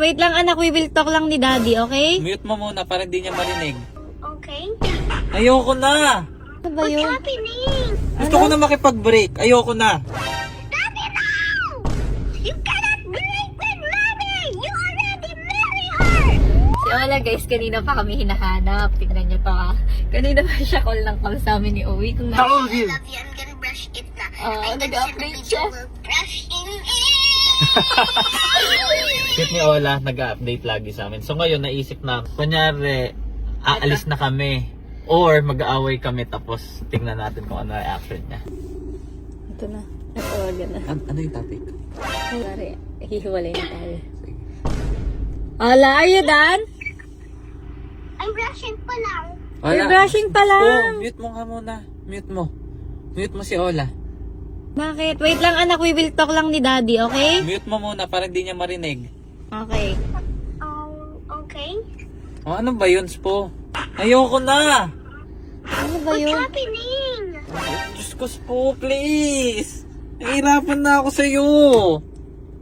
Wait lang anak, we will talk lang ni daddy, okay? Mute mo muna para hindi niya marinig. Okay? Ayoko na. Ano ba What's yun? happening? Gusto ko na makipag-break. Ayoko na. Daddy, no! You cannot break with mommy! You already married her! Si Ola guys, kanina pa kami hinahanap. Tignan niyo to ha. Kanina pa siya call ng call sa amin ni Owi. Kung na... I love you. I'm gonna brush it na. nag-update siya. Brush in it! Cute ni Ola, nag-update lagi sa amin. So ngayon, naisip na, kunyari, aalis na kami. Or mag-aaway kami tapos tingnan natin kung ano reaction niya. Ito na. Natawagan na. Ano yung topic? Sorry, hihiwalay na tayo. Ola, are you done? I'm brushing pa lang. You're brushing pa Oh, lang. mute mo nga muna. Mute mo. Mute mo si Ola. Bakit? Wait lang anak, we will talk lang ni daddy, okay? Mute mo muna para hindi niya marinig. Okay. Okay? Oh, ano ba yun, Spo? Ayoko na! Ano ba What's yun? happening? Diyos ko, Spo, please! Nahihirapan na ako sa'yo!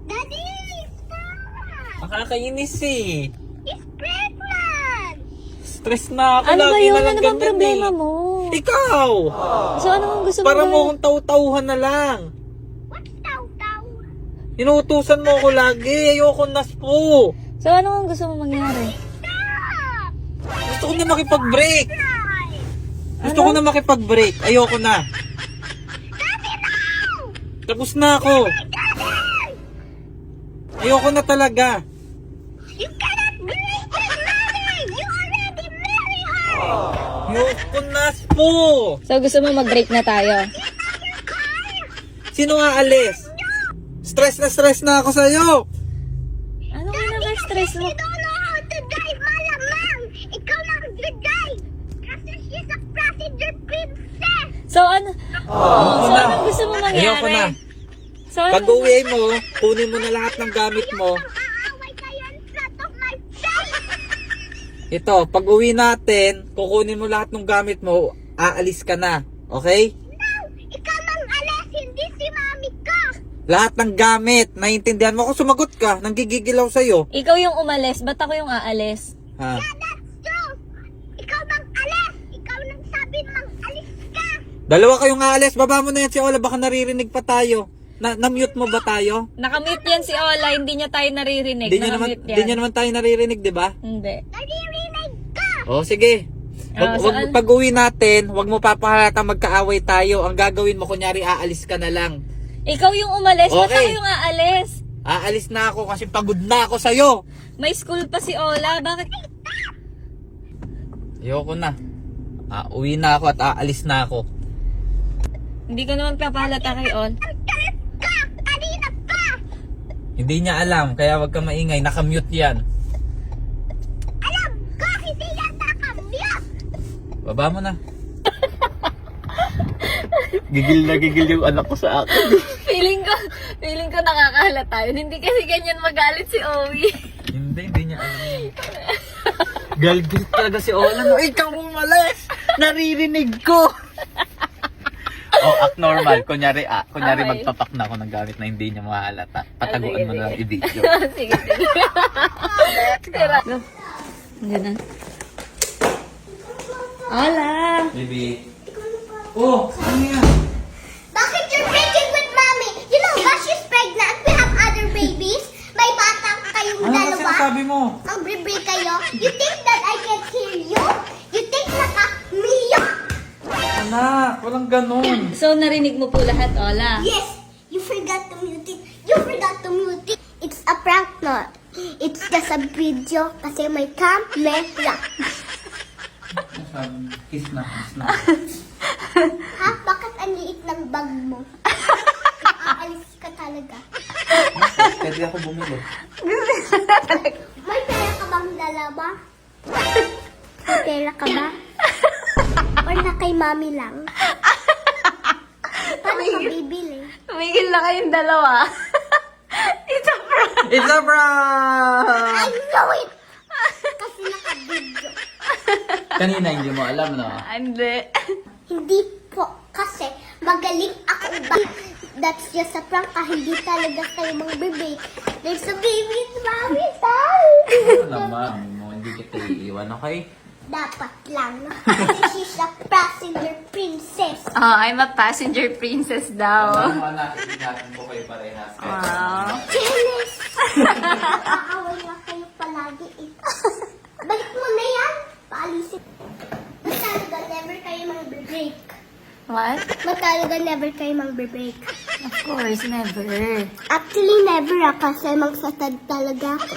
Daddy, stop! Nakakainis eh! He's pregnant! Stress na ako. Ano ba lagi yun? na lang Ano bang ganyan problema eh. mo? Ikaw! So ano ang gusto mo Para mo gawin? akong taw-tauhan na lang. What's taw-taw? Inuutusan mo ako lagi. Ayoko na, Spo. So ano ang gusto mo mangyari? Stop! Gusto ko na makipag-break. Why? Gusto ko na makipag-break. Ayoko na. Daddy, no! Tapos na ako. Ayoko na talaga. You cannot break with mommy! You already married her! Ayoko na, Spo. So gusto mo mag-break na tayo? Sino aalis? Stress na ako sa'yo. Ano ka na stress mo? You don't know how to drive, malamang! Ikaw lang drive! Kasi she's a passenger princess! So ano? So anong gusto mo mangyari? Ayoko na. So ano? Pag uwi mo, kunin mo na lahat ng gamit mo. Aaway kayo in front of my face! Ito, pag uwi natin, kukunin mo lahat ng gamit mo, aalis ka na. Okay? No! Ikaw mang alas, hindi si mami ko! Lahat ng gamit, naiintindihan mo. Kung sumagot ka, nanggigigilaw sa'yo. Ikaw yung umalis, ba't ako yung aalis? Ha? That's true! Ikaw mang alas! Ikaw nang sabi mang alis ka! Dalawa kayong aalis, baba mo na yan si Ola, baka naririnig pa tayo. Na-mute mo ba tayo? Nakamute yan si Ola, hindi niya tayo naririnig. Di niya naman tayo naririnig, di ba? Hindi. Naririnig ka! O, sige. Pag uwi natin, wag mo papahalata magkaaway tayo. Ang gagawin mo, kunyari, aalis ka na lang. Ikaw yung umalis, ba't Okay. ako yung aalis? Aalis na ako kasi pagod na ako sa'yo. May school pa si Ola, bakit? Ayoko na. Uwi na ako at aalis na ako. Hindi ko naman papahalata kay Ol. Ang galit ka! Kanina pa! Hindi niya alam, kaya wag ka maingay. Nakamute yan. Alam ko, hindi yan nakamute! Baba mo na. Gigil yung anak ko sa akin. feeling ko nakakahalata yun. Hindi kasi ganyan magalit si Owi. Hindi niya alam yun. Galgil talaga si Ola. No, ikaw umalis! Naririnig ko! Act normal. Kunyari Okay. magpapak na ako ng gamit na hindi niya mahalata. Pataguan mo na lang i-video. sige. Tira. Diyan na. Ola! Baby. Oh, ano yan? Bakit you're breaking with mommy? You know ba she's pregnant? We have other babies. May bata kayong Ano ba dalawa. sinasabi mo? Mag-break kayo. You think that I can hear you? You think naka-miyo? Anak, walang ganun. So, narinig mo po lahat, Ola? Yes, you forgot to mute it. You forgot to mute it. It's a prank not. It's just a video kasi may camera. Kiss na. Ha? Bakit ang liit ng bag mo? Aalis ka talaga. Pwede ako bumili. May pera ka bang dalawa? May pera ka ba? Or na kay mami lang? Paano ka bibili? Tumigil na kayong dalawa. It's a prank. It's a prank! I know it! Kasi naka-video. Kanina hindi mo alam, no? Hindi. Hindi po kasi magaling ako ba? that's just a prank. Hindi talaga kayo mag-break. There's a baby in mommy style. Wala mami mo, hindi kita iiwan, okay? Dapat lang. She's a passenger princess. Oh, I'm a passenger princess daw. Alam mo, natin po kayo parehas. Wow. Jealous! Aaway nga kayo palagi eh. Balik mo na yan. Paalisin. Matalaga never kayo mag-break. What? Matalaga never kayo mag-break. Of course, never. Actually, never kasi magsatad talaga ako.